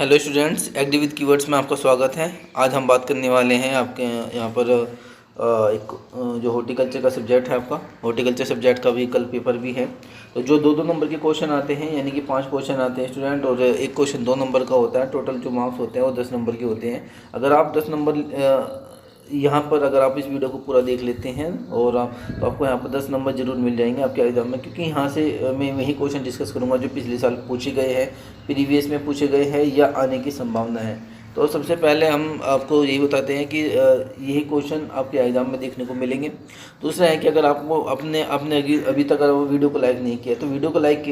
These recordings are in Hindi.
Hello students, agri with keywords में आपका स्वागत है। आज हम बात करने वाले हैं आपके यहाँ पर एक जो हॉर्टिकल्चर का सब्जेक्ट है, आपका हॉर्टिकल्चर सब्जेक्ट का भी कल पेपर भी है। तो जो दो दो नंबर के क्वेश्चन आते हैं, यानी कि 5 क्वेश्चन आते हैं स्टूडेंट, और एक क्वेश्चन 2 नंबर का होता है। टोटल जो मार्क्स होते हैं वो 10 नंबर के होते हैं। अगर आप 10 नंबर यहाँ पर अगर आप इस वीडियो को पूरा देख लेते हैं और तो आपको यहाँ पर 10 नंबर जरूर मिल जाएंगे आपके एग्जाम में, क्योंकि यहाँ से मैं वही क्वेश्चन डिस्कस करूँगा जो पिछले साल पूछे गए हैं, प्रीवियस में पूछे गए हैं या आने की संभावना है। तो सबसे पहले हम आपको यही बताते हैं कि यही क्वेश्चन आपके एग्ज़ाम में देखने को मिलेंगे। दूसरा है कि अगर आपको अपने अभी तक अगर वो वीडियो को लाइक नहीं किया तो वीडियो को लाइक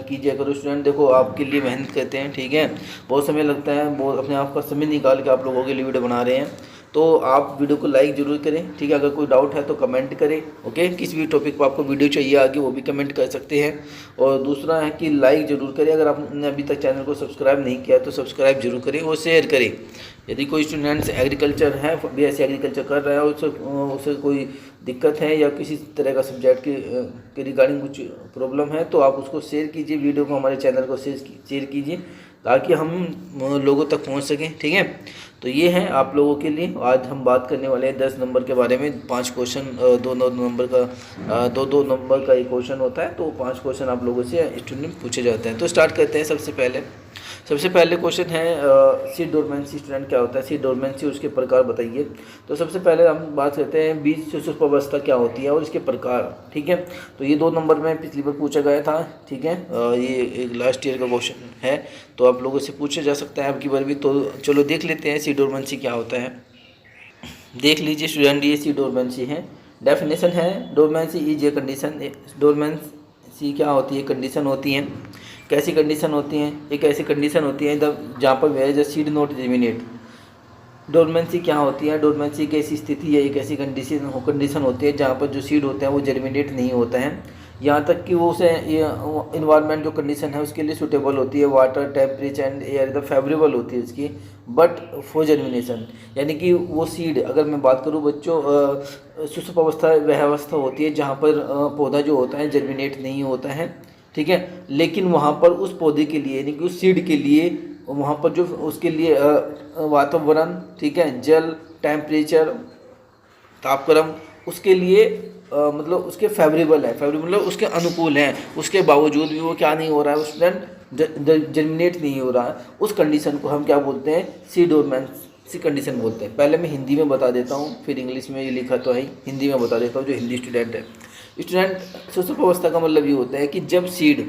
कीजिए करो स्टूडेंट। देखो, आपके लिए मेहनत करते हैं, ठीक है, बहुत समय लगता है, बहुत अपने आप का समय निकाल के आप लोगों के लिए वीडियो बना रहे हैं, तो आप वीडियो को लाइक ज़रूर करें, ठीक है। अगर कोई डाउट है तो कमेंट करें, ओके। किस भी टॉपिक पर आपको वीडियो चाहिए आगे वो भी कमेंट कर सकते हैं। और दूसरा है कि लाइक ज़रूर करें। अगर आपने अभी तक चैनल को सब्सक्राइब नहीं किया तो सब्सक्राइब जरूर करें और शेयर करें। यदि कोई स्टूडेंट्स एग्रीकल्चर है, BSc एग्रीकल्चर कर रहा है, उसे कोई दिक्कत है या किसी तरह का सब्जेक्ट के रिगार्डिंग कुछ प्रॉब्लम है तो आप उसको शेयर कीजिए, वीडियो को हमारे चैनल को शेयर कीजिए ताकि हम लोगों तक पहुंच सकें, ठीक है। तो ये है आप लोगों के लिए। आज हम बात करने वाले हैं 10 नंबर के बारे में। 5 क्वेश्चन, दो नंबर का दो नंबर का एक क्वेश्चन होता है, तो 5 क्वेश्चन आप लोगों से स्टूडेंट पूछे जाते हैं। तो स्टार्ट करते हैं। सबसे पहले क्वेश्चन है सीड डोरमेंसी। स्टूडेंट, क्या होता है सीड डोरमेंसी, उसके प्रकार बताइए। तो सबसे पहले हम बात करते हैं बीज सुषुप्तावस्था क्या होती है और इसके प्रकार, ठीक है। तो ये 2 नंबर में पिछली बार पूछा गया था, ठीक है। ये एक लास्ट ईयर का क्वेश्चन है, तो आप लोगों से पूछा जा सकता है आपकी बार भी। तो चलो देख लेते हैं सीड डोरमेंसी क्या होता है। देख लीजिए स्टूडेंट, ये सीड डोरमेंसी है। डेफिनेशन है, dormancy is a condition. Dormancy क्या होती है, कंडीशन होती है। कैसी कंडीशन होती हैं, एक ऐसी कंडीशन होती है जहाँ पर where the seed not germinate. Dormancy क्या होती है, डोरमेंसी एक ऐसी स्थिति है, एक ऐसी कंडीशन होती है जहाँ पर जो सीड होते हैं वो जर्मिनेट नहीं होता है, यहाँ तक कि वो उसे इन्वायरमेंट जो कंडीशन है उसके लिए सूटेबल होती है, water temperature and air the favourable होती है उसकी, बट फॉर जर्मिनेशन। यानी कि वो सीड, अगर मैं बात करूँ बच्चों, सुषुप्तावस्था वह अवस्था होती है जहाँ पर पौधा जो होता है जर्मिनेट नहीं होता है, ठीक है। लेकिन वहाँ पर उस पौधे के लिए, यानी कि उस सीड के लिए, वहाँ पर जो उसके लिए वातावरण, ठीक है, जल, टेम्परेचर, तापक्रम उसके लिए मतलब उसके फेवरेबल है, फेवरेबल मतलब उसके अनुकूल है, उसके बावजूद भी वो क्या नहीं हो रहा है, स्टूडेंट जर्मिनेट नहीं हो रहा है। उस कंडीशन को हम क्या बोलते हैं, सीड डोरमेंसी कंडीशन बोलते हैं। पहले मैं हिंदी में बता देता हूँ, फिर इंग्लिश में ये लिखा तो है, हिंदी में बता देता हूँ जो हिंदी स्टूडेंट है। स्टूडेंट, सुषुप्तावस्था का मतलब ये होता है कि जब सीड,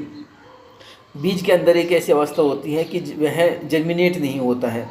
बीज के अंदर एक ऐसी अवस्था होती है कि वह जर्मिनेट नहीं होता है,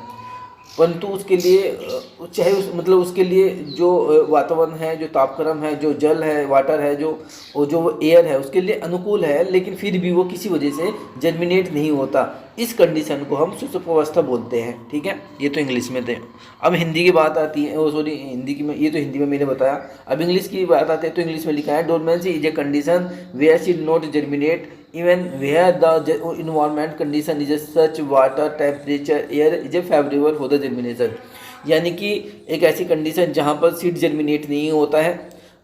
परंतु उसके लिए चाहे मतलब उसके लिए जो वातावरण है, जो तापक्रम है, जो जल है, वाटर है, जो एयर है उसके लिए अनुकूल है, लेकिन फिर भी वो किसी वजह से जर्मिनेट नहीं होता। इस कंडीशन को हम सुषुप्तावस्था बोलते हैं, ठीक है। ये तो इंग्लिश में थे। अब हिंदी की बात आती है, ओ सॉरी, हिंदी की ये तो हिंदी में मैंने बताया। अब इंग्लिश की बात आती है तो इंग्लिश में लिखा है, dormancy is a condition where seed not germinate even where the environment condition is such water temperature air is favorable for the germination। यानी कि एक ऐसी कंडीशन जहाँ पर सीड जर्मिनेट नहीं होता है,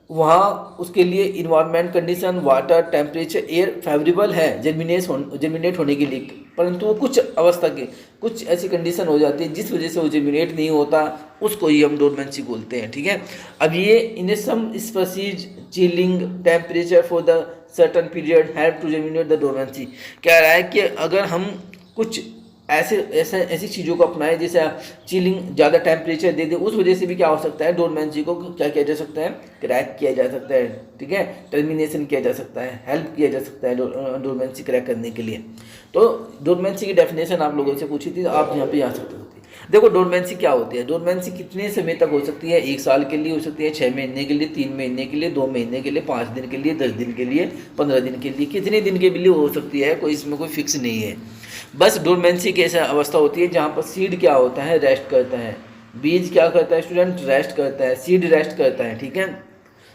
वहाँ उसके लिए environment condition, water temperature, air favourable है जर्मिनेट होने के लिए, परंतु वो कुछ अवस्था के कुछ ऐसी कंडीशन हो जाती है जिस वजह से वो जर्मिनेट नहीं होता, उसको ही हम डोरमेंसी बोलते हैं, ठीक है। अब ये in some species chilling temperature for the certain period help to germinate the dormancy. कह रहा है कि अगर हम कुछ ऐसी चीज़ों को अपनाएं, जैसे चिलिंग, ज़्यादा टेम्परेचर दे दे, उस वजह से भी क्या हो सकता है, डोरमेंसी को क्या किया जा सकता है, क्रैक किया जा सकता है, ठीक है, टर्मिनेशन किया जा सकता है, हेल्प किया जा सकता है डोरमेंसी क्रैक करने के लिए। तो डोरमेंसी की डेफिनेशन आप लोगों से पूछी थी, आप यहाँ पे आ सकते होते। देखो डोरमेंसी क्या होती है, डोरमेंसी कितने समय तक हो सकती है, 1 साल के लिए हो सकती है, 6 महीने के लिए, 3 महीने के लिए, 2 महीने के लिए, 5 दिन के लिए, 10 दिन के लिए, 15 दिन के लिए, कितने दिन के लिए हो सकती है, कोई इसमें कोई फिक्स नहीं है। बस डोरमेंसी की ऐसी अवस्था होती है जहाँ पर सीड क्या होता है, रेस्ट करता है। बीज क्या करता है स्टूडेंट, रेस्ट करता है, सीड रेस्ट करता है, ठीक है।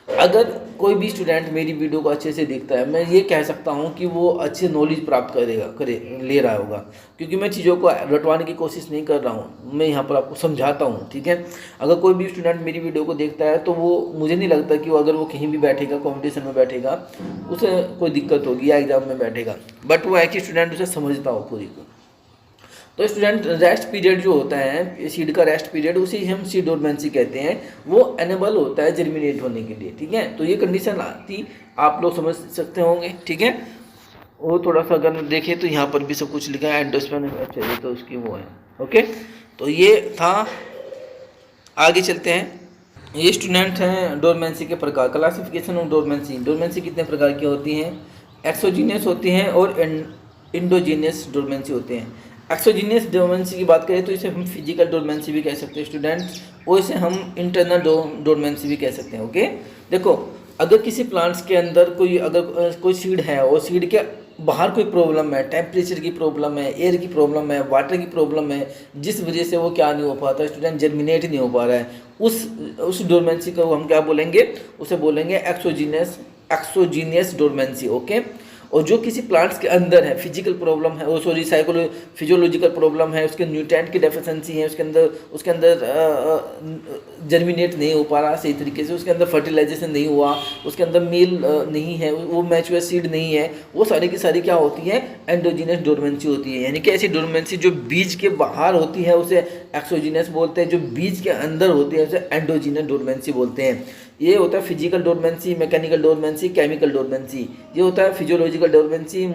अगर कोई भी स्टूडेंट मेरी वीडियो को अच्छे से देखता है, मैं ये कह सकता हूँ कि वो अच्छे नॉलेज प्राप्त ले रहा होगा, क्योंकि मैं चीज़ों को रटवाने की कोशिश नहीं कर रहा हूँ, मैं यहाँ पर आपको समझाता हूँ, ठीक है। अगर कोई भी स्टूडेंट मेरी वीडियो को देखता है तो वो, मुझे नहीं लगता कि वो अगर वो कहीं भी बैठेगा, कॉम्पिटिशन में बैठेगा, उसे कोई दिक्कत होगी या एग्जाम में बैठेगा, बट वो एक ही स्टूडेंट उसे समझता हो पूरी को। तो स्टूडेंट रेस्ट पीरियड जो होता है सीड का रेस्ट पीरियड, उसे हम सीड डोरमेंसी कहते हैं, वो एनेबल होता है जर्मिनेट होने के लिए। ठीक है, तो ये कंडीशन आती आप लोग समझ सकते होंगे। ठीक है, वो थोड़ा सा अगर देखें तो यहाँ पर भी सब कुछ लिखा है एंडोस्पर्म। अच्छा ये तो उसकी वो है। ओके, तो ये था। आगे चलते हैं। ये स्टूडेंट हैं डोरमेंसी के प्रकार, क्लासिफिकेशन ऑफ डोरमेंसी। डोरमेंसी कितने प्रकार की होती हैं? एक्सोजीनियस होती हैं और इंडोजीनियस डोरमेंसी होते हैं। एक्सोजीनियस डोरमेंसी की बात करें तो इसे हम फिजिकल डोरमेंसी भी कह सकते हैं स्टूडेंट्स, और इसे हम इंटरनल डोरमेंसी भी कह सकते हैं। ओके, देखो अगर किसी प्लांट्स के अंदर कोई सीड है और सीड के बाहर कोई प्रॉब्लम है, टेम्परेचर की प्रॉब्लम है, एयर की प्रॉब्लम है, वाटर की प्रॉब्लम है, जिस वजह से वो क्या नहीं हो पाता स्टूडेंट, जर्मिनेट नहीं हो पा रहा है, उस डोरमेंसी को हम क्या बोलेंगे? उसे बोलेंगे एक्सोजीनियस डोरमेंसी। ओके, और जो किसी प्लांट्स के अंदर है फिजिकल प्रॉब्लम है, वो सॉरी फिजियोलॉजिकल प्रॉब्लम है, उसके न्यूट्रिएंट की डेफिशिएंसी है, उसके अंदर जर्मिनेट नहीं हो पा रहा सही तरीके से, उसके अंदर फर्टिलाइजेशन नहीं हुआ, उसके अंदर मील नहीं है, वो मैच्योर सीड नहीं है, वो सारी की सारी क्या होती है? एंडोजीनियस डोरमेंसी होती है। यानी कि ऐसी डोरमेंसी जो बीज के बाहर होती है उसे एक्सोजीनियस बोलते हैं, जो बीज के अंदर होती है उसे एंडोजीनियस डोरमेंसी बोलते हैं। ये होता है physical dormancy, mechanical dormancy, chemical dormancy. ये होता है फिजियोलॉजिकल डोरमेंसी,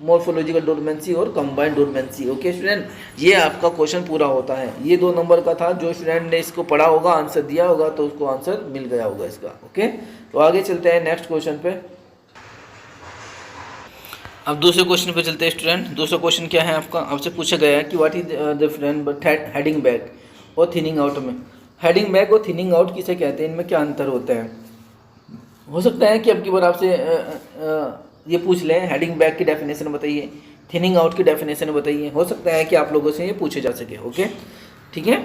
मॉर्फोलॉजिकल डोरमेंसी और कंबाइंड डोरमेंसी। ओके स्टूडेंट, ये आपका क्वेश्चन पूरा होता है। ये 2 नंबर का था। जो स्टूडेंट ने इसको पढ़ा होगा, आंसर दिया होगा, तो उसको आंसर मिल गया होगा इसका। ओके, तो आगे चलते हैं नेक्स्ट क्वेश्चन पे। अब दूसरे क्वेश्चन पे चलते हैं स्टूडेंट। दूसरा क्वेश्चन क्या है आपका? आपसे पूछा गया है कि what is different heading back और थिनिंग आउट में। हेडिंग बैक और थिनिंग आउट किसे कहते हैं, इनमें क्या अंतर होता है? हो सकता है कि अब की बार आपसे ये पूछ लें, हेडिंग बैक की डेफिनेशन बताइए, थिनिंग आउट की डेफिनेशन बताइए। हो सकता है कि आप लोगों से ये पूछे जा सके। ओके, ठीक है,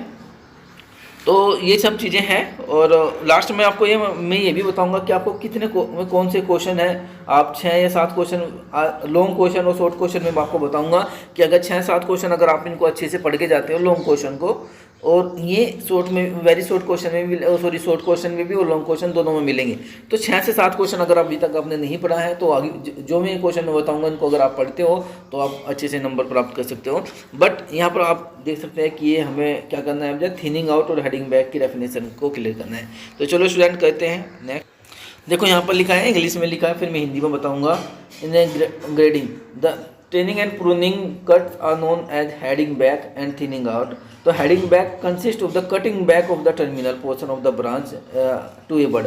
तो ये सब चीज़ें हैं। और लास्ट में आपको मैं ये भी बताऊंगा कि आपको कौन से क्वेश्चन है। आप 6 या 7 क्वेश्चन, लॉन्ग क्वेश्चन और शॉर्ट क्वेश्चन में मैं आपको बताऊंगा कि अगर 6-7 क्वेश्चन अगर आप इनको अच्छे से पढ़ के जाते हो लॉन्ग क्वेश्चन को, और ये वेरी शॉर्ट क्वेश्चन में भी, शॉर्ट क्वेश्चन में भी और लॉन्ग क्वेश्चन दोनों में मिलेंगे। तो 6 से 7 क्वेश्चन अगर अभी तक आपने नहीं पढ़ा है तो आगे जो मैं क्वेश्चन में बताऊंगा इनको अगर आप पढ़ते हो तो आप अच्छे से नंबर प्राप्त कर सकते हो। बट यहाँ पर आप देख सकते हैं कि ये हमें क्या करना है, थिनिंग आउट और हेडिंग बैक की डेफिनेशन को क्लियर करना है। तो चलो स्टूडेंट करते हैं नेक्स्ट। देखो यहाँ पर लिखा है, इंग्लिश में लिखा है, फिर मैं हिंदी में बताऊँगा। In grading the training and pruning cuts are known as heading back and thinning out. तो heading back consist of the cutting back of the terminal portion of the branch to a bud.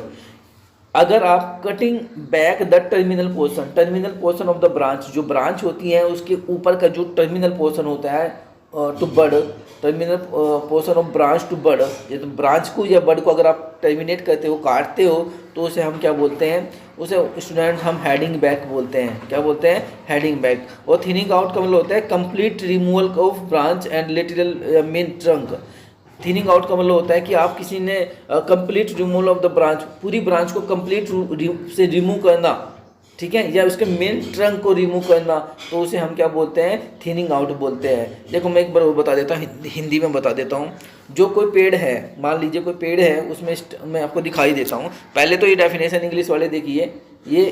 अगर आप cutting back the terminal portion of the branch, जो ब्रांच होती है उसके ऊपर का जो टर्मिनल पोर्शन होता है to bud, terminal portion of branch to bud, ये तो ब्रांच को या बड को अगर आप टर्मिनेट करते हो, काटते हो, तो उसे हम क्या बोलते हैं? उसे स्टूडेंट हम हेडिंग बैक बोलते हैं। क्या बोलते हैं? Heading back. और थिनिंग आउट का मतलब होता है complete removal of branch and little main trunk. Thinning out का मतलब होता है कि आप किसी ने complete removal of the branch, पूरी ब्रांच को कंप्लीट से रिमूव करना, ठीक है, या उसके मेन ट्रंक को रिमूव करना, तो उसे हम क्या बोलते हैं? थिनिंग आउट बोलते हैं। देखो मैं एक बार वो बता देता हूँ, हिंदी में बता देता हूँ। जो कोई पेड़ है, मान लीजिए कोई पेड़ है, उसमें मैं आपको दिखाई देता हूँ। पहले तो ये डेफिनेशन इंग्लिश वाले देखिए, ये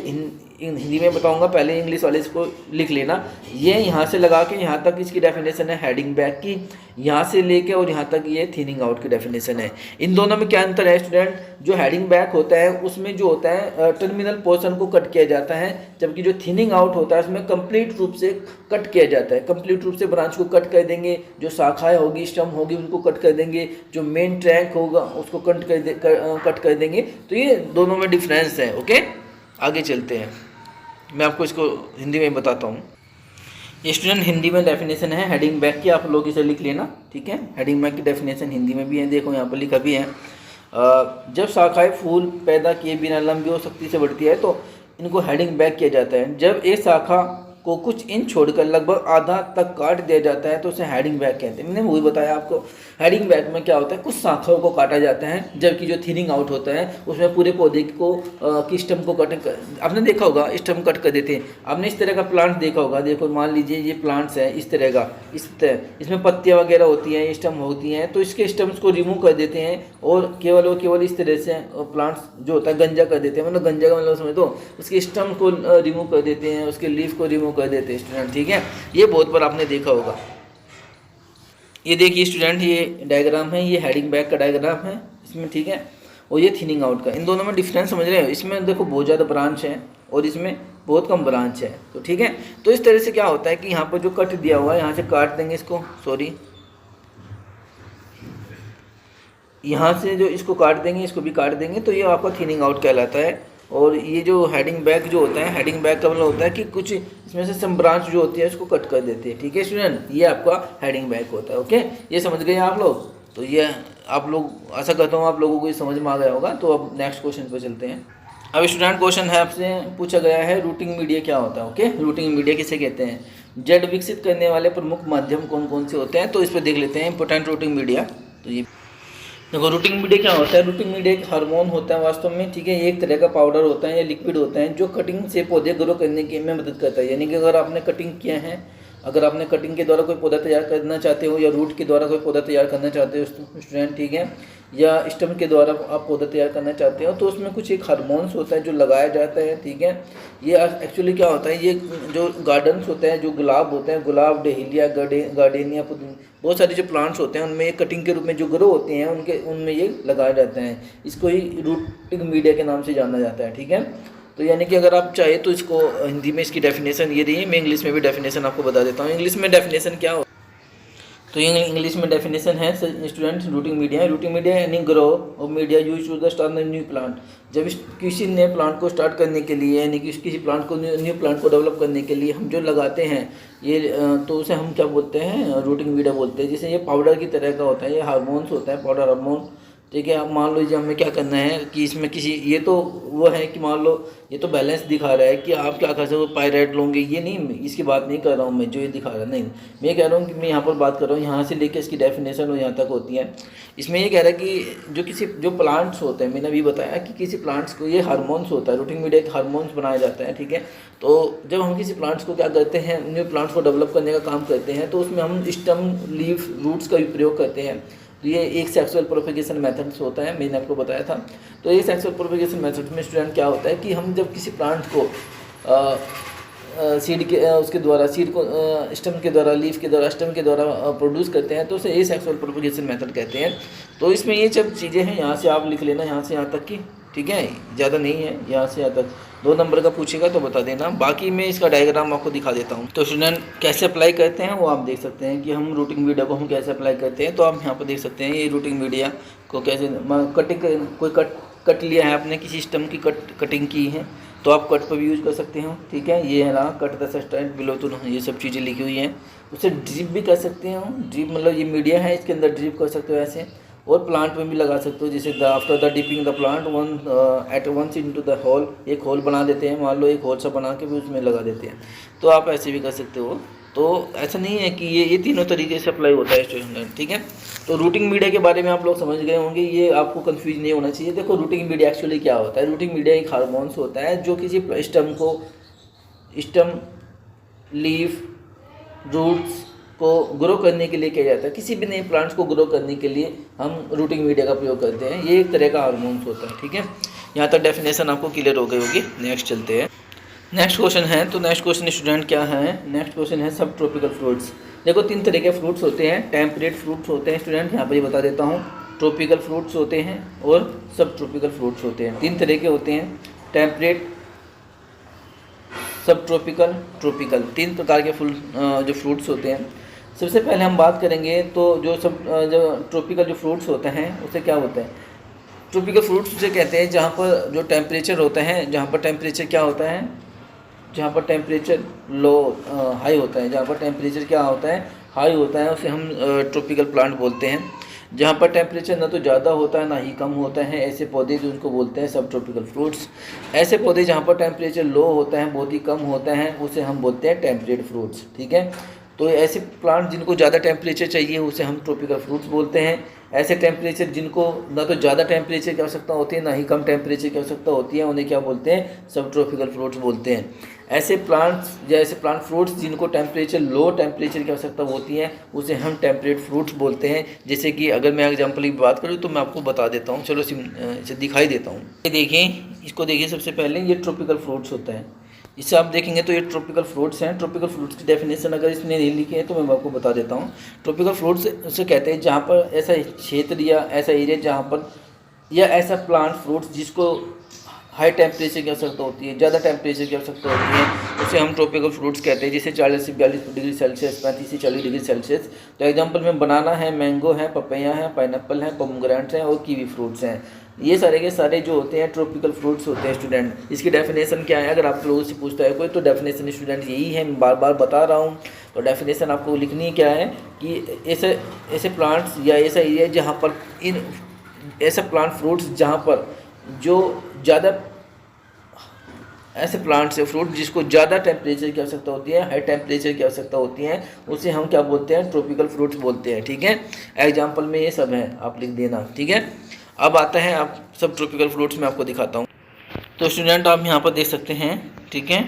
हिंदी में बताऊंगा, पहले इंग्लिश वाले इसको लिख लेना। ये यहाँ से लगा के यहाँ तक इसकी डेफिनेशन है हेडिंग बैक की, यहाँ से लेके और यहाँ तक ये थिनिंग आउट की डेफिनेशन है। इन दोनों में क्या अंतर है स्टूडेंट? जो हेडिंग बैक होता है उसमें जो होता है टर्मिनल पोर्शन को कट किया जाता है, जबकि जो थिनिंग आउट होता है उसमें कंप्लीट रूप से कट किया जाता है। कंप्लीट रूप से ब्रांच को कट कर देंगे, जो शाखाएँ होगी, स्टम होगी, उनको कट कर देंगे, जो मेन ट्रैक होगा उसको कट कर देंगे। तो ये दोनों में डिफरेंस है। ओके, आगे चलते हैं, मैं आपको इसको हिंदी में बताता हूँ। ये स्टूडेंट हिंदी में डेफिनेशन है हेडिंग बैक की, आप लोग इसे लिख लेना, ठीक है। हेडिंग बैक की डेफिनेशन हिंदी में भी है, देखो यहाँ पर लिखा भी है। जब शाखाएं फूल पैदा किए बिना लंबी और सख्ती से बढ़ती है तो इनको हेडिंग बैक किया जाता है। जब एक शाखा को कुछ इंच छोड़कर लगभग आधा तक काट दिया जाता है तो उसे हेडिंग बैक कहते हैं। मैंने वही बताया आपको, हेडिंग बैक में क्या होता है, कुछ शाखाओं को काटा जाता है, जबकि जो थिनिंग आउट होता है उसमें पूरे पौधे को की स्टम को आपने देखा होगा, स्टम कट कर देते हैं। आपने इस तरह का प्लांट देखा होगा, देखो मान लीजिए ये प्लांट्स है इस तरह का, इसमें पत्तियाँ वगैरह होती हैं, स्टम होती हैं, तो इसके स्टम्स को रिमूव कर देते हैं और केवल इस तरह से प्लांट्स जो होता है गंजा कर देते हैं। मतलब गंजा का मतलब समझ दो, उसके स्टम को रिमूव कर देते हैं, उसके लीफ को रिमूव कर देते हैं स्टूडेंट, ठीक है। ये बहुत बार आपने देखा होगा। ये देखिए स्टूडेंट, ये डायग्राम है, ये हेडिंग बैक का डायग्राम है इसमें, ठीक है, और ये थिनिंग आउट का। इन दोनों में डिफरेंस समझ रहे हो? इसमें देखो बहुत ज़्यादा ब्रांच है और इसमें बहुत कम ब्रांच है, तो ठीक है। तो इस तरह से क्या होता है कि यहाँ पर जो कट दिया हुआ है, यहाँ से काट देंगे इसको, सॉरी, यहाँ से जो इसको काट देंगे, इसको भी काट देंगे, तो ये आपका थिनिंग आउट कहलाता है। और ये जो हेडिंग बैक जो होता है, हेडिंग बैक का मतलब होता है कि कुछ इसमें से सम ब्रांच जो होती है उसको कट कर देते हैं, ठीक है स्टूडेंट, ये आपका हेडिंग बैक होता है। ओके, ये समझ गए आप लोग? तो ये आप लोग, आशा करता हूँ आप लोगों को ये समझ में आ गया होगा। तो अब नेक्स्ट क्वेश्चन पर चलते हैं। अब स्टूडेंट क्वेश्चन है, आपसे पूछा गया है रूटिंग मीडिया क्या होता है। ओके, रूटिंग मीडिया किसे कहते हैं, जेड विकसित करने वाले प्रमुख माध्यम कौन कौन से होते हैं, तो इस पर देख लेते हैं इंपोर्टेंट रूटिंग मीडिया। तो ये देखो, रूटिंग मीडिया क्या होता है। रूटिंग मीडिया एक हार्मोन होता है वास्तव में, ठीक है। ये एक तरह का पाउडर होता है या लिक्विड होता है जो कटिंग से पौधे ग्रो करने के में मदद करता है। यानी कि अगर आपने कटिंग किया है, अगर आपने कटिंग के द्वारा कोई पौधा तैयार करना चाहते हो या रूट के द्वारा कोई पौधा तैयार करना चाहते हो स्टूडेंट, ठीक है, या स्टेम के द्वारा आप पौधा तैयार करना चाहते हो, तो उसमें कुछ एक हार्मोन्स होता है जो लगाया जाता है, ठीक है। ये एक्चुअली क्या होता है, ये जो गार्डन्स होते हैं, जो गुलाब होते हैं, गुलाब, डेहिलिया, गार्डेनिया, बहुत सारे जो प्लांट्स होते हैं उनमें ये कटिंग के रूप में जो ग्रो होते हैं उनमें ये लगाया जाता है। इसको ही रूटिंग मीडिया के नाम से जाना जाता है, ठीक है। तो यानी कि अगर आप चाहे तो इसको हिंदी में इसकी डेफिनेशन ये रही है, मैं इंग्लिश में भी डेफिनेशन आपको बता देता हूँ। इंग्लिश में डेफिनेशन क्या हो, तो ये इंग्लिश में डेफिनेशन है स्टूडेंट, रूटिंग मीडिया है। रूटिंग मीडिया यानी ग्रो और media use to the start new plant. जब किसी नए प्लांट को स्टार्ट करने के लिए, यानी कि किसी प्लांट को न्यू प्लांट को डेवलप करने के लिए हम जो लगाते हैं ये, तो उसे हम क्या बोलते हैं, रूटिंग मीडिया बोलते हैं। जैसे ये पाउडर की तरह का होता है, ये हार्मोन्स होता है, पाउडर हार्मोन, ठीक है। अब मान लीजिए हमें क्या करना है कि इसमें किसी, ये तो वो है कि मान लो ये तो बैलेंस दिखा रहा है कि आप क्या कर सकते हो, पायरेट लोगे, ये नहीं, इसकी बात नहीं कर रहा हूँ मैं, जो ये दिखा रहा है नहीं, मैं कह रहा हूँ कि मैं यहाँ पर बात कर रहा हूँ यहाँ से लेकर इसकी डेफिनेशन और यहाँ तक होती है। इसमें ये कह रहा है कि जो प्लांट्स होते हैं, मैंने अभी बताया कि किसी प्लांट्स को ये हार्मोन्स होता है, रूटिंग मीडिया हार्मोन्स बनाया जाता है, ठीक है। तो जब हम किसी प्लांट्स को क्या करते हैं, न्यू प्लांट्स को डेवलप करने का काम करते हैं, तो उसमें हम स्टेम, लीफ, रूट्स का भी प्रयोग करते हैं। तो ये एक सेक्सुअल प्रोपेगेशन मेथड्स होता है, मैंने आपको बताया था। तो ये सेक्सुअल प्रोपेगेशन मेथड में स्टूडेंट क्या होता है कि हम जब किसी प्लांट को सीड के उसके द्वारा, सीड को स्टेम के द्वारा, लीफ के द्वारा, स्टेम के द्वारा प्रोड्यूस करते हैं, तो उसे ये सेक्सुअल प्रोपेगेशन मेथड कहते हैं। तो इसमें ये सब चीज़ें हैं, यहाँ से आप लिख लेना, यहाँ से यहाँ तक की, ठीक है, ज़्यादा नहीं है, यहाँ से यहाँ तक 2 नंबर का पूछेगा तो बता देना। बाकी मैं इसका डायग्राम आपको दिखा देता हूँ। तो स्टूडेंट कैसे अप्लाई करते हैं वो आप देख सकते हैं कि हम रूटिंग मीडिया को हम कैसे अप्लाई करते हैं। तो आप यहाँ पर देख सकते हैं ये रूटिंग मीडिया को कैसे कटिंग, कोई कट लिया है आपने, किसी स्टेम की कटिंग की है, तो आप कट पर भी यूज़ कर सकते हो, ठीक है। ये है ना, कट द सब्सटेंस बिलो, तो ये सब चीज़ें लिखी हुई हैं। उसे ड्रिप भी कर सकते हो, ड्रिप मतलब ये मीडिया है, इसके अंदर ड्रिप कर सकते हो ऐसे, और प्लांट में भी लगा सकते हो। जैसे after the dipping the plant at once into the hole, एक होल बना देते हैं, मान लो एक होल सा बना के भी उसमें लगा देते हैं, तो आप ऐसे भी कर सकते हो। तो ऐसा नहीं है कि ये तीनों तरीके से अप्लाई होता है स्टूडेंट, ठीक है। तो रूटिंग मीडिया के बारे में आप लोग समझ गए होंगे, ये आपको कंफ्यूज नहीं होना चाहिए। देखो रूटिंग मीडिया एक्चुअली क्या होता है, रूटिंग मीडिया एक हार्मोन्स होता है जो किसी स्टेम को, स्टेम, लीफ, रूट्स को ग्रो करने के लिए किया जाता है। किसी भी नए प्लांट्स को ग्रो करने के लिए हम रूटिंग मीडिया का प्रयोग करते हैं। ये एक तरह का हार्मोन्स होता है, ठीक है। यहाँ तक डेफिनेशन आपको क्लियर हो गई होगी। नेक्स्ट चलते हैं, नेक्स्ट क्वेश्चन है। तो नेक्स्ट क्वेश्चन स्टूडेंट क्या है, नेक्स्ट क्वेश्चन है सब ट्रॉपिकल फ्रूट्स। देखो 3 तरह के फ्रूट्स होते हैं, टेम्परेट फ्रूट्स होते हैं स्टूडेंट, यहाँ पर ही बता देता हूँ, ट्रॉपिकल फ्रूट्स होते हैं और सब ट्रॉपिकल फ्रूट्स होते हैं। 3 तरह के होते हैं, टेम्परेट, सब ट्रॉपिकल, ट्रॉपिकल, 3 प्रकार के जो फ्रूट्स होते हैं। सबसे पहले हम बात करेंगे तो जो ट्रॉपिकल जो फ्रूट्स होते हैं उसे क्या होता है, ट्रॉपिकल फ्रूट्स उसे कहते हैं जहाँ पर जो टेम्परेचर होता है, जहाँ पर टेम्परेचर क्या होता है, जहाँ पर टेम्परेचर लो हाई होता है, जहाँ पर टेम्परेचर क्या होता है, हाई होता है, उसे हम ट्रॉपिकल प्लांट बोलते हैं। जहाँ पर टेम्परेचर ना तो ज़्यादा होता है ना ही कम होता है, ऐसे पौधे जो उनको बोलते हैं सब ट्रॉपिकल फ्रूट्स। ऐसे पौधे जहाँ पर टेम्परेचर लो होता है, बहुत ही कम होता है, उसे हम बोलते हैं टेम्परेट फ्रूट्स, ठीक है। तो ऐसे प्लांट जिनको ज़्यादा टेम्परेचर चाहिए उसे हम ट्रॉपिकल फ्रूट्स बोलते हैं। ऐसे टेम्परेचर जिनको ना तो ज़्यादा टेम्परेचर की आवश्यकता होती है ना ही कम टेम्परेचर की आवश्यकता होती है, उन्हें क्या बोलते हैं, सब ट्रॉपिकल फ्रूट्स बोलते हैं। ऐसे प्लांट्स या ऐसे प्लांट फ्रूट्स जिनको टेम्परेचर लो टेम्परेचर की आवश्यकता होती है उसे हम टेम्परेट फ्रूट्स बोलते हैं। जैसे कि अगर मैं एग्जांपल की बात करूँ तो मैं आपको बता देता हूँ, चलो इसे दिखाई देता हूँ। ये देखिए, इसको देखिए, सबसे पहले ये ट्रॉपिकल फ्रूट्स होता है, इससे आप देखेंगे तो ये ट्रॉपिकल फ्रूट्स हैं। ट्रॉपिकल फ्रूट्स की डेफिनेशन अगर इसने नहीं लिखी है तो मैं आपको बता देता हूँ। ट्रॉपिकल फ्रूट्स उसे कहते हैं जहाँ पर ऐसा क्षेत्र या ऐसा एरिया जहाँ पर या ऐसा प्लांट फ्रूट्स जिसको हाई टेम्परेचर की आवश्यकता होती है, ज़्यादा टेम्परेचर की आवश्यकता होती है, उसे हम ट्रॉपिकल फ्रूट्स कहते हैं। जैसे 40 से 42 डिग्री सेल्सियस, 35 से 40 डिग्री सेल्सियस। तो एग्जांपल में बनाना है, मैंगो है, पपैया है, पाइनएप्पल है, पोमेग्रेनेट्स हैं और कीवी फ्रूट्स हैं। ये सारे के सारे जो होते हैं ट्रॉपिकल फ्रूट्स होते हैं स्टूडेंट। इसकी डेफिनेशन क्या है, अगर आप लोगों से पूछता है कोई तो डेफिनेशन स्टूडेंट यही है, मैं बार बार बता रहा हूँ। तो डेफिनेशन आपको लिखनी क्या है कि ऐसे ऐसे प्लांट्स या ऐसा एरिया जहाँ पर इन ऐसे प्लांट फ्रूट्स जहाँ पर जो ज़्यादा ऐसे प्लांट्स या फ्रूट जिसको ज़्यादा टेम्परेचर की आवश्यकता होती है, हाई टेम्परेचर की आवश्यकता होती है, उसे हम क्या बोलते हैं, ट्रॉपिकल फ्रूट्स बोलते हैं। ठीक है, एग्जाम्पल में ये सब है, आप लिख देना। ठीक है, अब आता है आप सब ट्रॉपिकल फ्रूट्स मैं आपको दिखाता हूँ। तो स्टूडेंट आप यहाँ पर देख सकते हैं। ठीक है,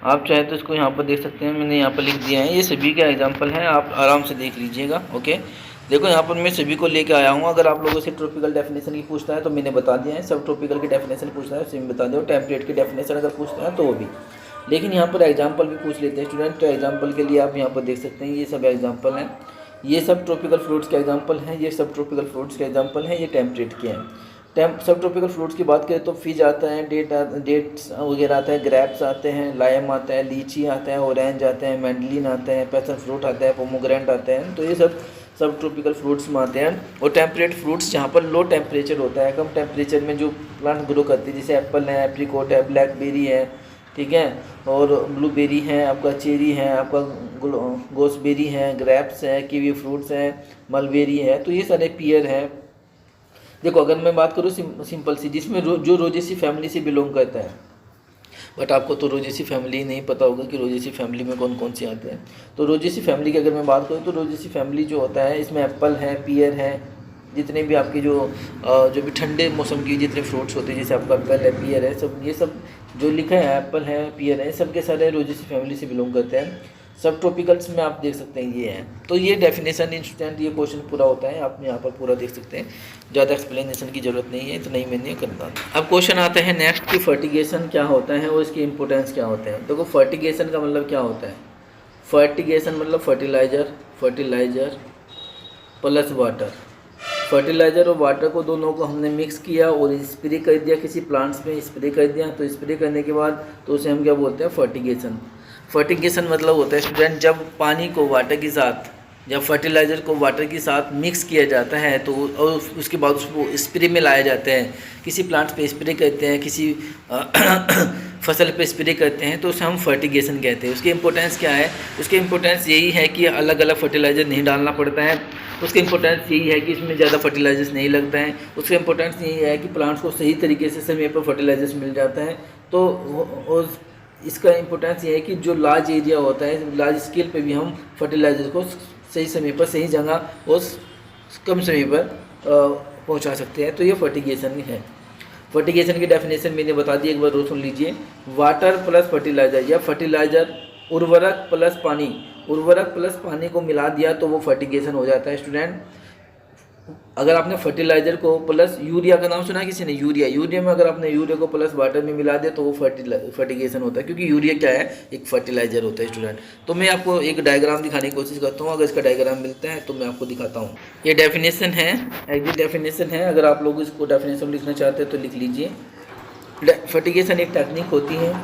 आप चाहे तो इसको यहाँ पर देख सकते हैं, मैंने यहाँ पर लिख दिया है, ये सभी का एग्जाम्पल है, आप आराम से देख लीजिएगा। ओके, देखो यहाँ पर मैं सभी को लेके आया हूँ। अगर आप लोगों से ट्रॉपिकल डेफिनेशन की पूछता है तो मैंने बता दिया है, सब ट्रॉपिकल की डेफिनेशन पूछता है उसे बता दो, टेम्परेट की डेफिनेशन अगर पूछता है तो वो भी। लेकिन यहाँ पर एग्जाम्पल भी पूछ लेते हैं स्टूडेंट। तो एग्जाम्पल के लिए आप यहाँ पर देख सकते हैं, ये सब एग्जाम्पल हैं, ये सब ट्रॉपिकल फ्रूट्स के एग्जाम्पल हैं, ये सब ट्रॉपिकल फ्रूट्स के एग्जाम्पल हैं, ये टेम्परेट के हैं। सब ट्रॉपिकल फ्रूट्स की बात करें तो फिज आता है, डेट्स वगैरह आता है, ग्रेप्स आते हैं, लाइम आता है, लीची आता है, ऑरेंज आते हैं, मैंडलिन आते हैं, पैसन फ्रूट आता है, पोमोग्रेनेट आते हैं। तो ये सब ट्रॉपिकल फ्रूट्स में आते हैं। और टेम्परेट फ्रूट्स जहाँ पर लो टेम्परेचर होता है, कम टेम्परेचर में जो प्लांट ग्रो करते हैं, जैसे एप्पल है, एप्रिकॉट है, ब्लैकबेरी है, ठीक है, और ब्लूबेरी है, आपका चेरी है, आपका गोसबेरी है, ग्रेप्स है, कीवी फ्रूट्स हैं, मलबेरी है। तो ये सारे पियर है। देखो अगर मैं बात करूँ सिंपल सी, जिसमें जो रोजेसी फैमिली से बिलोंग करता है, बट आपको तो रोजेसी फैमिली नहीं पता होगा कि रोजेसी फैमिली में कौन कौन से आते हैं। तो रोजेसी फैमिली की अगर मैं बात करूँ तो रोजेसी फैमिली जो होता है, इसमें एप्पल है, पियर है, जितने भी आपके जो भी ठंडे मौसम की जितने फ्रूट्स होते हैं, जैसे आपका एप्पल है, पियर है, सब ये सब जो लिखा है एप्पल है, पियर है, सब के सारे रोजेसी फैमिली से बिलोंग करते हैं। सब ट्रॉपिकल्स में आप देख सकते हैं ये हैं। तो ये डेफिनेशन इंस्टेंट ये क्वेश्चन पूरा होता है, आप यहाँ पर पूरा देख सकते हैं, ज़्यादा एक्सप्लेनेशन की ज़रूरत नहीं है, इतना ही मैंने करना। अब क्वेश्चन आता है नेक्स्ट कि फर्टिगेशन क्या होता है और इसकी इंपॉर्टेंस क्या होते हैं। देखो फर्टिगेशन का मतलब क्या होता है, फर्टिगेशन मतलब फर्टिलाइज़र प्लस वाटर। फर्टिलाइज़र और वाटर को दोनों को हमने मिक्स किया और स्प्रे कर दिया, किसी प्लांट्स में स्प्रे कर दिया। तो स्प्रे करने के बाद तो उसे हम क्या बोलते हैं, फर्टिगेशन। फर्टिगेशन मतलब होता है स्टूडेंट, जब पानी को वाटर के साथ, जब फर्टिलाइज़र को वाटर के साथ मिक्स किया जाता है तो और उसके बाद उसको स्प्रे में लाया जाता है, किसी प्लांट पे स्प्रे करते हैं, किसी फसल पे स्प्रे करते हैं, तो उसे हम फर्टिगेशन कहते हैं। उसकी इंपॉर्टेंस क्या है, उसकी इंपॉर्टेंस यही है कि अलग अलग फर्टिलाइज़र नहीं डालना पड़ता है। उसकी इंपॉर्टेंस यही है कि इसमें ज़्यादा फर्टिलाइजर्स नहीं लगता है। उसका इंपॉर्टेंस यही है कि प्लांट्स को सही तरीके से समय पर फर्टिलाइजर्स मिल जाता है। तो और इसका इंपॉर्टेंस ये है कि जो लार्ज एरिया होता है, लार्ज स्केल पे भी हम फर्टिलाइजर को सही समय पर, सही जगह और कम समय पर पहुंचा सकते हैं। तो ये फर्टिगेशन है। फर्टिगेशन की डेफिनेशन मैंने बता दी, एक बार रोज सुन लीजिए। वाटर प्लस फर्टिलाइज़र या फर्टिलाइज़र उर्वरक प्लस पानी को मिला दिया तो वो फर्टिगेशन हो जाता है स्टूडेंट। अगर आपने फर्टिलाइज़र को प्लस यूरिया का नाम सुना है किसी ने, यूरिया में अगर आपने यूरिया को प्लस वाटर में मिला दिया तो वो फर्टिगेशन होता है, क्योंकि यूरिया क्या है, एक फर्टिलाइज़र होता है स्टूडेंट। तो मैं आपको एक डायग्राम दिखाने की कोशिश करता हूँ, अगर इसका डायग्राम मिलता है तो मैं आपको दिखाता हूँ। ये डेफिनेशन है, एग्जैक्ट डेफिनेशन है। अगर आप लोग इसको डेफिनेशन लिखना चाहते हैं तो लिख लीजिए। फर्टिगेशन एक टेक्निक होती है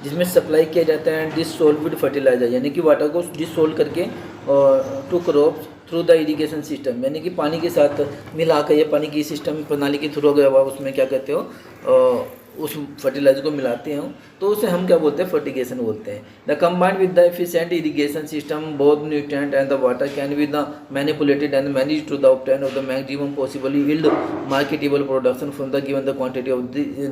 जिसमें सप्लाई किया जाता है डिसोल्व्ड फर्टिलाइज़र, यानी कि वाटर को डिसोल्व करके और to crops through the irrigation system, यानी कि पानी के साथ मिला कर या पानी की सिस्टम प्रणाली के थ्रू अगर आप उसमें क्या कहते हो, उस फर्टिलाइजर को मिलाते हैं तो उसे हम क्या बोलते हैं, फर्टिगेशन बोलते हैं। The combined with the efficient irrigation system both nutrient and the water can be the manipulated and managed to the obtain of the maximum possible yield marketable production from the given the quantity of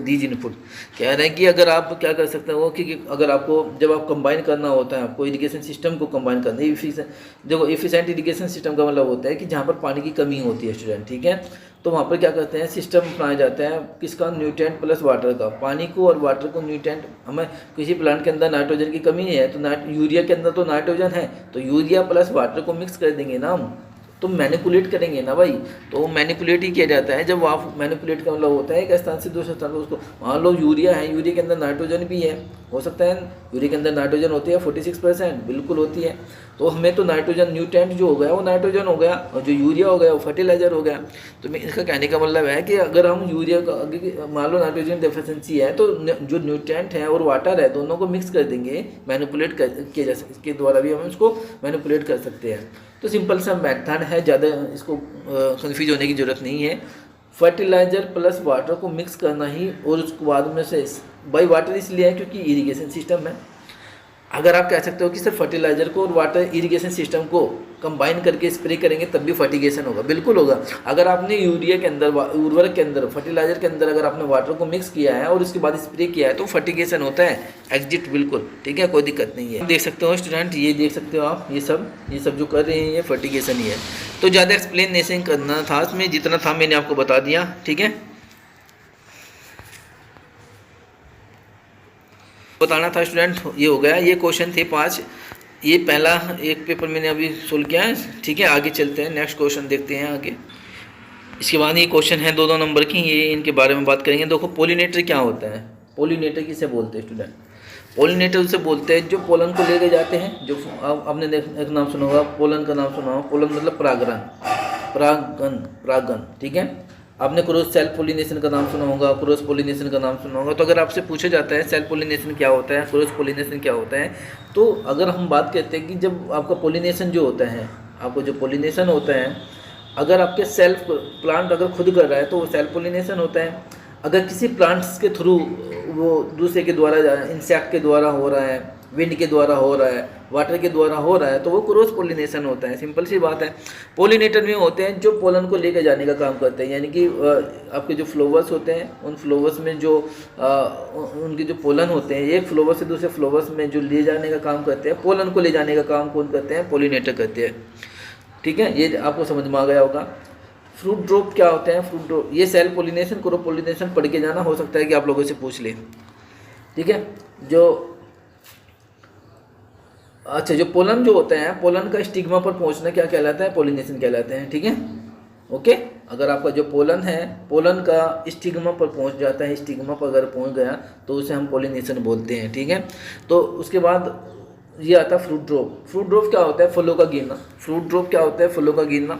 these input. कह रहे हैं कि अगर आप क्या कर सकते हो कि अगर आपको जब आप कंबाइन करना होता है, आपको इरिगेशन सिस्टम को कंबाइन करना है, देखो एफिशिएंट इरिगेशन सिस्टम का मतलब होता है कि जहाँ पर पानी की कमी होती है स्टूडेंट, ठीक है, तो वहाँ पर क्या करते हैं, सिस्टम अपनाया जाता है किसका, न्यूट्रिएंट प्लस वाटर का। पानी को और वाटर को न्यूट्रिएंट, हमें किसी प्लांट के अंदर नाइट्रोजन की कमी है तो यूरिया के अंदर तो नाइट्रोजन है, तो यूरिया प्लस वाटर को मिक्स कर देंगे ना हम, तो मैनिपुलेट करेंगे ना भाई। तो मैनिपुलेट ही किया जाता है। जब आप मैनिपुलेट का मतलब होता है एक स्थान से दूसरे स्थान पर उसको, मान लो यूरिया है, यूरिया के अंदर नाइट्रोजन भी है, हो सकता है यूरिया के अंदर नाइट्रोजन होती है 46%, बिल्कुल होती है। तो हमें तो नाइट्रोजन न्यूट्रेंट जो हो गया वो नाइट्रोजन हो गया, और जो यूरिया हो गया वो फर्टिलाइजर हो गया। तो मैं इसका कहने का मतलब है कि अगर हम यूरिया का मान लो नाइट्रोजन डेफिशिएंसी है तो जो न्यूट्रेंट है और वाटर है दोनों को मिक्स कर देंगे, मैनिपुलेट किया जा सकता, इसके द्वारा भी हम इसको मैनिपुलेट कर सकते हैं। तो सिंपल सा मेथड है, ज़्यादा इसको कन्फ्यूज होने की ज़रूरत नहीं है। फर्टिलाइज़र प्लस वाटर को मिक्स करना ही, और उसके बाद में से बाई वाटर इसलिए है क्योंकि इरिगेशन सिस्टम है। अगर आप कह सकते हो कि सिर्फ फर्टिलाइज़र को और वाटर इरिगेशन सिस्टम को कंबाइन करके स्प्रे करेंगे तब भी फर्टिगेशन होगा, बिल्कुल होगा। अगर आपने यूरिया के अंदर, उर्वरक के अंदर, फर्टिलाइज़र के अंदर अगर आपने वाटर को मिक्स किया है और उसके बाद स्प्रे किया है तो फर्टिगेशन होता है, एग्जिट, बिल्कुल ठीक है, कोई दिक्कत नहीं है। देख सकते हो स्टूडेंट, ये देख सकते हो आप, ये सब जो कर रहे हैं ये फर्टिगेशन ही है। तो ज़्यादा एक्सप्लेन नहीं करना था इसमें, जितना था मैंने आपको बता दिया, ठीक है। बताना था स्टूडेंट, ये हो गया। ये क्वेश्चन थे 5, ये पहला एक पेपर मैंने अभी सोल्व किया है, ठीक है। आगे चलते हैं, नेक्स्ट क्वेश्चन देखते हैं आगे। इसके बाद ये क्वेश्चन है 2 नंबर की, ये इनके बारे में बात करेंगे। देखो पोलिनेटर क्या होता है, पोलिनेटर किसे बोलते हैं स्टूडेंट? पोलिनेटर उसे बोलते हैं जो पोलन को लेके जाते हैं। जो आपने एक नाम सुना होगा, पोलन का नाम सुना होगा। पोलन मतलब परागन, ठीक है। आपने क्रॉस सेल्फ पोलिनेशन का नाम सुना होगा, क्रॉस पोलिनेशन का नाम सुना होगा। तो अगर आपसे पूछा जाता है सेल्फ पोलिनेशन क्या होता है, क्रॉस पोलिनेशन क्या होता है, तो अगर हम बात करते हैं कि जब आपका पोलिनेशन जो होता है, आपको जो पोलिनेशन होता है, अगर आपके सेल्फ प्लांट अगर खुद कर रहा है तो वो सेल्फ पोलिनेशन होता है। अगर किसी प्लांट्स के थ्रू वो दूसरे के द्वारा, इंसेक्ट के द्वारा हो रहा है, विंड के द्वारा हो रहा है, वाटर के द्वारा हो रहा है, तो वो क्रॉस पोलिनेशन होता है। सिंपल सी बात है। पोलिनेटर में होते हैं जो पोलन को लेकर जाने का काम करते हैं, यानी कि आपके जो फ्लावर्स होते हैं, उन फ्लावर्स में जो उनके जो पोलन होते हैं, एक फ्लावर से दूसरे फ्लावर्स में जो ले जाने का काम करते हैं, पोलन को ले जाने का काम कौन करते हैं? पोलिनेटर करते हैं, ठीक है। ये आपको समझ में आ गया होगा। फ्रूट ड्रॉप क्या होते हैं? फ्रूट ड्रॉप, ये सेल्फ पोलिनेशन, क्रॉस पोलिनेशन पढ़ के जाना, हो सकता है कि आप लोगों से पूछ ले, ठीक है। जो पोलन जो होता है, पोलन का स्टिग्मा पर पहुंचना क्या कहलाता है? पोलिनेशन कहलाते हैं, ठीक है, ओके। अगर आपका जो पोलन है, पोलन का स्टिग्मा पर पहुंच जाता है, स्टिग्मा पर अगर पहुंच गया तो उसे हम पोलिनेशन बोलते हैं, ठीक है। तो उसके बाद ये आता है फ्रूट ड्रॉप। फ्रूट ड्रॉप क्या होता है? फलों का गिरना। फ्रूट ड्रॉप क्या होता है? फलों का गिरना।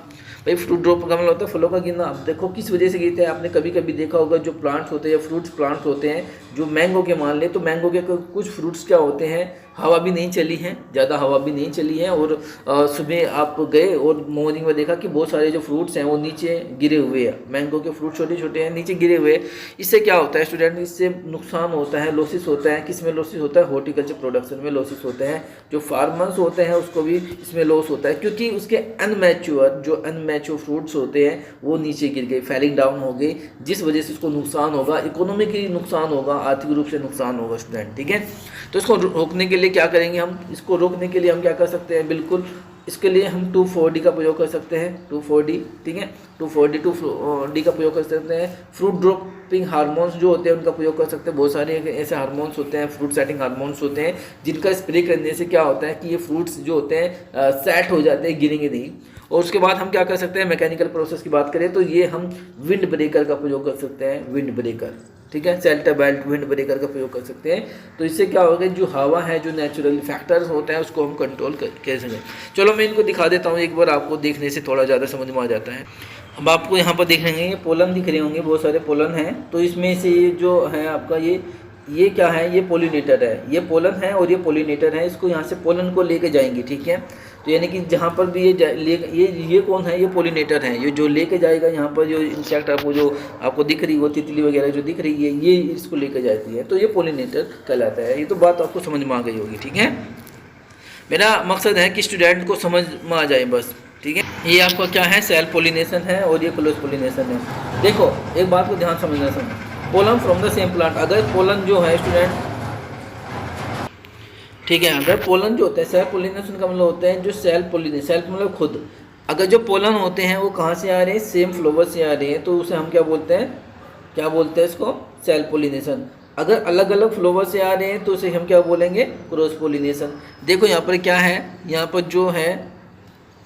भाई फ्रूट ड्रॉप का मतलब होता है फलों का गिरना। अब देखो किस वजह से गिरते हैं। आपने कभी कभी देखा होगा जो प्लांट्स होते हैं या फ्रूट्स प्लांट्स होते हैं, जो मैंगो के मान ले, तो मैंगो के कुछ फ्रूट्स क्या होते हैं, हवा भी नहीं चली है, ज़्यादा हवा भी नहीं चली है, और सुबह आप गए और मॉर्निंग में देखा कि बहुत सारे जो फ्रूट्स हैं वो नीचे गिरे हुए हैं। मैंगो के फ्रूट छोटे छोटे हैं, नीचे गिरे हुए। इससे क्या होता है स्टूडेंट? इससे नुकसान होता है, लॉसेस होता है। किस में लॉसेस होता है? हॉर्टिकल्चर प्रोडक्शन में लॉसेस होते हैं। जो फार्मर्स होते हैं उसको भी इसमें लॉस होता है, क्योंकि उसके अनमैच्योर फ्रूट्स होते हैं वो नीचे गिर गए, फैलिंग डाउन हो गई, जिस वजह से उसको नुकसान होगा, इकोनॉमिकली नुकसान होगा, आर्थिक रूप से नुकसान होगा स्टूडेंट, ठीक है। तो इसको रोकने के लिए क्या करेंगे हम? इसको रोकने के लिए हम क्या कर सकते हैं? बिल्कुल इसके लिए हम 2,4-D का प्रयोग कर सकते हैं। 2,4-D, ठीक है, 2,4-D का प्रयोग कर सकते हैं। फ्रूट ड्रॉपिंग हार्मोन्स जो होते हैं उनका प्रयोग कर सकते हैं। बहुत सारे ऐसे हार्मोन्स होते हैं, फ्रूट सेटिंग हार्मोन्स होते हैं, जिनका स्प्रे करने से क्या होता है कि ये फ्रूट्स जो होते हैं सेट हो जाते हैं, गिरेंगे नहीं। और उसके बाद हम क्या कर सकते हैं? मैकेनिकल प्रोसेस की बात करें तो ये हम विंड ब्रेकर का प्रयोग कर सकते हैं, विंड ब्रेकर, ठीक है, शेल्टर बेल्ट विंड ब्रेकर का प्रयोग कर सकते हैं। तो इससे क्या होगा, जो हवा है, जो नेचुरल फैक्टर्स होते हैं उसको हम कंट्रोल कर सकें। चलो मैं इनको दिखा देता हूँ एक बार, आपको देखने से थोड़ा ज़्यादा समझ में आ जाता है। अब आपको यहाँ पर देख लेंगे, ये पोलन दिख रहे होंगे, बहुत सारे पोलन हैं। तो इसमें से ये जो है आपका ये क्या है? ये पोलिनेटर है, ये पोलन है और ये पोलिनेटर है। इसको यहाँ से पोलन को लेके जाएंगे, ठीक है। तो यानी कि जहाँ पर भी ये कौन है? ये पोलिनेटर है। ये जो लेके जाएगा, यहाँ पर जो इंसेक्ट आपको दिख रही है, वो तितली वगैरह जो दिख रही है, ये इसको लेके जाती है, तो ये पोलिनेटर कहलाता है। ये तो बात आपको समझ में आ गई होगी, ठीक है। मेरा मकसद है कि स्टूडेंट को समझ में आ जाए बस, ठीक है। ये आपका क्या है? सेल्फ पोलिनेशन है और ये क्रॉस पोलिनेशन है। देखो एक बात को ध्यान समझना, pollen from the same plant. अगर पोलन जो है स्टूडेंट, ठीक है, अगर पोलन जो होता है, सेल्फ पोलिनेशन का मतलब होता है जो सेल्फ पोलिनेशन, सेल्फ मतलब खुद। अगर जो पोलन होते हैं वो कहाँ से आ रहे हैं? सेम फ्लावर से आ रहे हैं, तो उसे हम क्या बोलते हैं? क्या बोलते हैं इसको? Self pollination. अगर अलग अलग फ्लावर से आ रहे हैं तो उसे हम क्या बोलेंगे? Cross pollination. देखो यहाँ पर क्या है, यहाँ पर जो है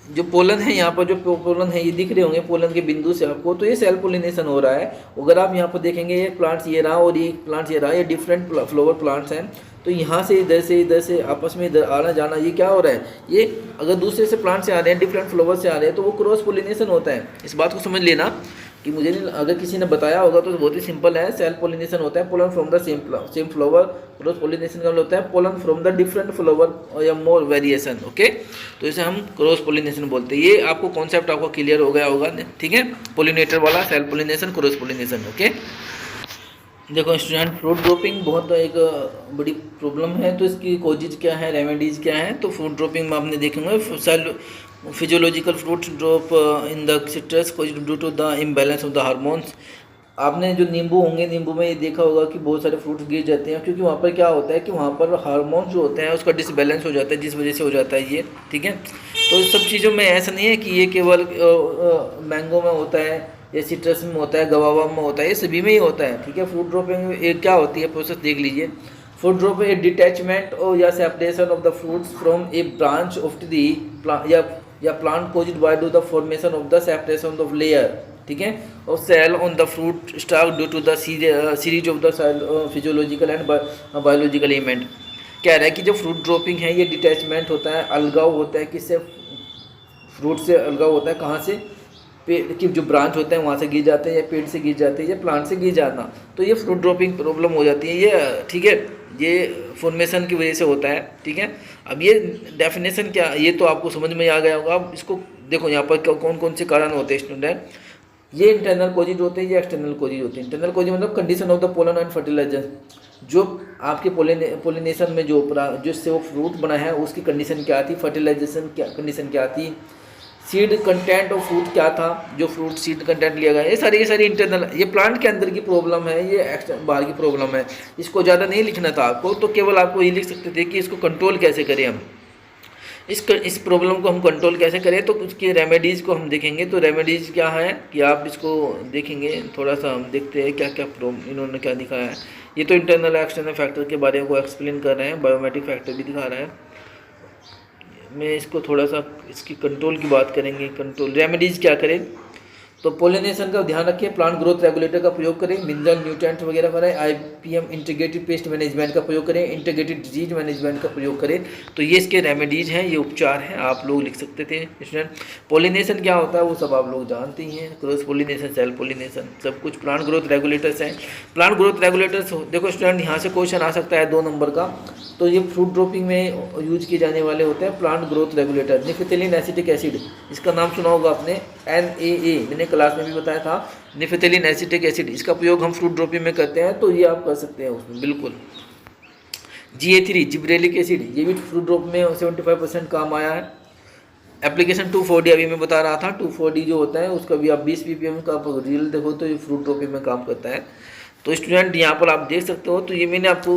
जो पोलन है यहाँ पर, जो पोलन है ये दिख रहे होंगे पोलन के बिंदु से आपको, तो ये सेल्फ पोलिनेशन हो रहा है। अगर आप यहाँ पर देखेंगे ये प्लांट्स ये रहा और ये प्लांट्स ये रहा, ये डिफरेंट फ्लावर प्लांट्स हैं। तो यहाँ से इधर से आपस में इधर आना जाना, ये क्या हो रहा है, ये अगर दूसरे से प्लांट से आ रहे हैं, डिफरेंट फ्लावर से आ रहे हैं, तो वो क्रॉस पोलिनेशन होता है। इस बात को समझ लेना कि मुझे नहीं, अगर किसी ने बताया होगा तो बहुत ही सिंपल है। सेल्फ पोलिनेशन होता है pollen from the same flower. Cross pollination का होता है pollen from the different flower या मोर वेरिएशन। ओके, तो इसे हम क्रॉस पोलिनेशन बोलते हैं। ये आपको कॉन्सेप्ट आपको क्लियर हो गया होगा, ठीक है, पोलिनेटर वाला, self pollination, cross pollination. Okay, देखो स्टूडेंट, फ्रूट ड्रॉपिंग बहुत एक बड़ी प्रॉब्लम है। तो इसकी कॉजेज क्या है, रेमेडीज क्या है। तो फ्रूट ड्रॉपिंग में आपने देखेंगे physiological fruit drop in the citrus due to the imbalance of the hormones. आपने जो नींबू होंगे, नींबू में ये देखा होगा कि बहुत सारे फ्रूट्स गिर जाते हैं, क्योंकि वहाँ पर क्या होता है कि वहाँ पर हार्मोन्स जो होते हैं उसका डिसबैलेंस हो जाता है, जिस वजह से हो जाता है ये, ठीक है। तो इस सब चीज़ों में ऐसा नहीं है कि ये केवल मैंगो में होता है या सिट्रस में होता है, गवावा में होता है, ये सभी में ही होता है, ठीक है। फ्रूट ड्रॉपिंग में क्या होती है, प्रोसेस देख लीजिए। फ्रूट ड्रॉप ए डिटैचमेंट और या separation of the fruits from a branch of the या plant caused by due the formation of the separation of layer, ठीक है, और cell on the fruit stalk due to the series of the physiological and biological element. कह रहा है कि जो फ्रूट ड्रॉपिंग है ये डिटैचमेंट होता है, अलगाव होता है, किससे, फ्रूट से अलगाव होता है। कहाँ से, पेड़ की जो ब्रांच होते हैं वहाँ से गिर जाते हैं, या पेड़ से गिर जाते हैं, या प्लांट से गिर जाना, तो ये फ्रूट ड्रॉपिंग प्रॉब्लम हो जाती है ये, ठीक है। ये फॉर्मेशन की वजह से होता है, ठीक है। अब ये डेफिनेशन क्या, ये तो आपको समझ में आ गया होगा। अब इसको देखो यहाँ पर कौन कौन से कारण होते हैं स्टूडेंट। ये इंटरनल कोजेज होते हैं, ये एक्सटर्नल कोजेज होते हैं। इंटरनल कोजेज मतलब condition of the pollen and fertiliser, जो आपके पोलिनेशन में जिससे वो फ्रूट बना है उसकी कंडीशन क्या थी, फर्टिलाइजेशन क्या कंडीशन क्या थी, सीड कंटेंट ऑफ फ्रूट क्या था, जो फ्रूट सीड कंटेंट लिया गया, ये सारी इंटरनल, ये प्लांट के अंदर की प्रॉब्लम है, ये बाहर की प्रॉब्लम है। इसको ज़्यादा नहीं लिखना था आपको, तो केवल आपको ये लिख सकते थे कि इसको कंट्रोल कैसे करें हम, इस प्रॉब्लम को हम कंट्रोल कैसे करें। तो उसकी रेमेडीज़ को हम देखेंगे। तो रेमेडीज़ क्या है कि आप इसको देखेंगे, थोड़ा सा हम देखते हैं क्या क्या इन्होंने क्या दिखाया है। ये तो इंटरनल एक्सटर्नल फैक्टर के बारे में एक्सप्लेन कर रहे हैं, बायोमेट्रिक फैक्टर भी दिखा रहा है। मैं इसको थोड़ा सा इसकी कंट्रोल की बात करेंगे। कंट्रोल रेमेडीज़ क्या करें, तो पोलिनेशन का ध्यान रखिए, प्लांट ग्रोथ रेगुलेटर का प्रयोग करें, मिनरल न्यूट्रिएंट वगैरह करें, IPM इंटीग्रेटेड पेस्ट मैनेजमेंट का प्रयोग करें, इंटीग्रेटेड डिजीज मैनेजमेंट का प्रयोग करें। तो ये इसके रेमेडीज़ हैं, ये उपचार हैं, आप लोग लिख सकते थे स्टूडेंट। पोलिनेशन क्या होता है वो सब आप लोग जानते ही हैं, क्रॉस पोलिनेशन, सेल्फ पोलिनेशन, सब कुछ। प्लांट ग्रोथ रेगुलेटर्स हैं। प्लांट ग्रोथ रेगुलेटर्स देखो स्टूडेंट, यहाँ से क्वेश्चन आ सकता है 2 नंबर का। तो ये फ्रूट ड्रॉपिंग में यूज किए जाने वाले होते हैं plant growth regulator. Naphthalene acetic acid, इसका नाम सुना होगा आपने, NaA, मैंने क्लास में भी बताया था। निफेथिलीन एसिटिक एसिड, इसका प्रयोग हम फ्रूट ड्रॉपिंग में करते हैं, तो ये आप कर सकते हैं उसमें बिल्कुल। GA3 जिब्रेलिक एसिड, ये भी फ्रूट ड्रॉप में 75% काम आया है। एप्लीकेशन 2,4-D अभी मैं बता रहा था, 2,4-D जो होता है उसका भी आप 20 ppm का रियल देखो तो ये फ्रूट ड्रॉपिंग में काम करता है। तो स्टूडेंट यहाँ पर आप देख सकते हो। तो ये मैंने आपको,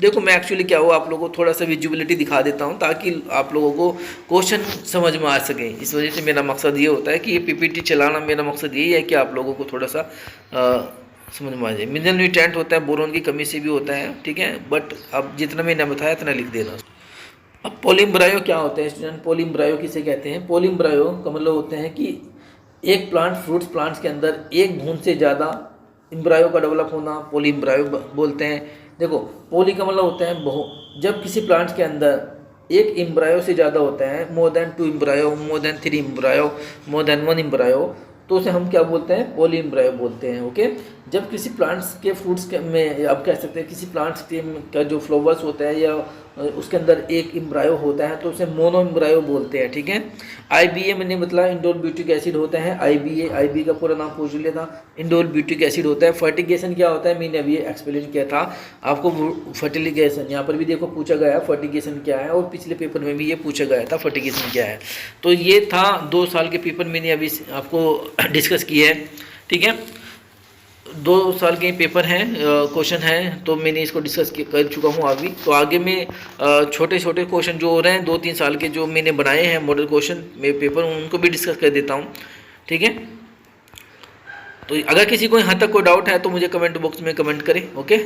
देखो मैं एक्चुअली क्या हुआ, आप लोगों को थोड़ा सा विजुअलिटी दिखा देता हूँ ताकि आप लोगों को क्वेश्चन समझ में आ सके। इस वजह से मेरा मकसद ये होता है कि ये PPT चलाना, मेरा मकसद यही है कि आप लोगों को थोड़ा सा समझ में आ जाए। मिनरल न्यूट्रिएंट होता है, बोरोन की कमी से भी होता है, ठीक है, बट अब जितना मैंने बताया इतना लिख देना। अब पोलिम्ब्रायो क्या होते हैं स्टूडेंट, पोलिम्ब्रायो किसे कहते हैं। पोलिम्ब्रायो का मतलब होते हैं कि एक प्लांट, फ्रूट्स प्लांट्स के अंदर एक बूंद से ज़्यादा इम्ब्रायो का डेवलप होना पोलिम्ब्रायो बोलते हैं। देखो पोली का मतलब होता है जब किसी प्लांट के अंदर एक इम्ब्रायो से ज़्यादा होता है, more than 2 embryo, more than 3 embryo, more than 1 embryo, तो उसे हम क्या बोलते हैं, पोली इम्ब्रायो बोलते हैं। ओके, जब किसी प्लांट्स के फ्रूट्स के में आप कह सकते हैं किसी प्लांट्स के का जो फ्लावर्स होता है या उसके अंदर एक इम्ब्रायो होता है तो उसे मोनो इम्ब्रायो बोलते हैं, ठीक है। IBA मैंने बताया इंडोल ब्यूटिक एसिड होता है। IBA का पूरा नाम पूछ लिया था, इंडोल ब्यूटिक एसिड होता है। फर्टिगेशन क्या होता है, मैंने अभी एक्सप्लेन किया था आपको। फर्टिलिगेशन यहाँ पर भी देखो पूछा गया है फर्टिगेशन क्या है, और पिछले पेपर में भी ये पूछा गया था फर्टिगेशन क्या है। तो ये था 2 साल के पेपर मैंने अभी आपको डिस्कस किया है, ठीक है। 2 साल के पेपर हैं, क्वेश्चन हैं, तो मैंने इसको डिस्कस कर चुका हूँ अभी। तो आगे में छोटे छोटे क्वेश्चन जो हो रहे हैं 2-3 साल के जो मैंने बनाए हैं मॉडल क्वेश्चन में पेपर, उनको भी डिस्कस कर देता हूँ, ठीक है। तो अगर किसी को यहाँ तक कोई डाउट है तो मुझे कमेंट बॉक्स में कमेंट करें। ओके।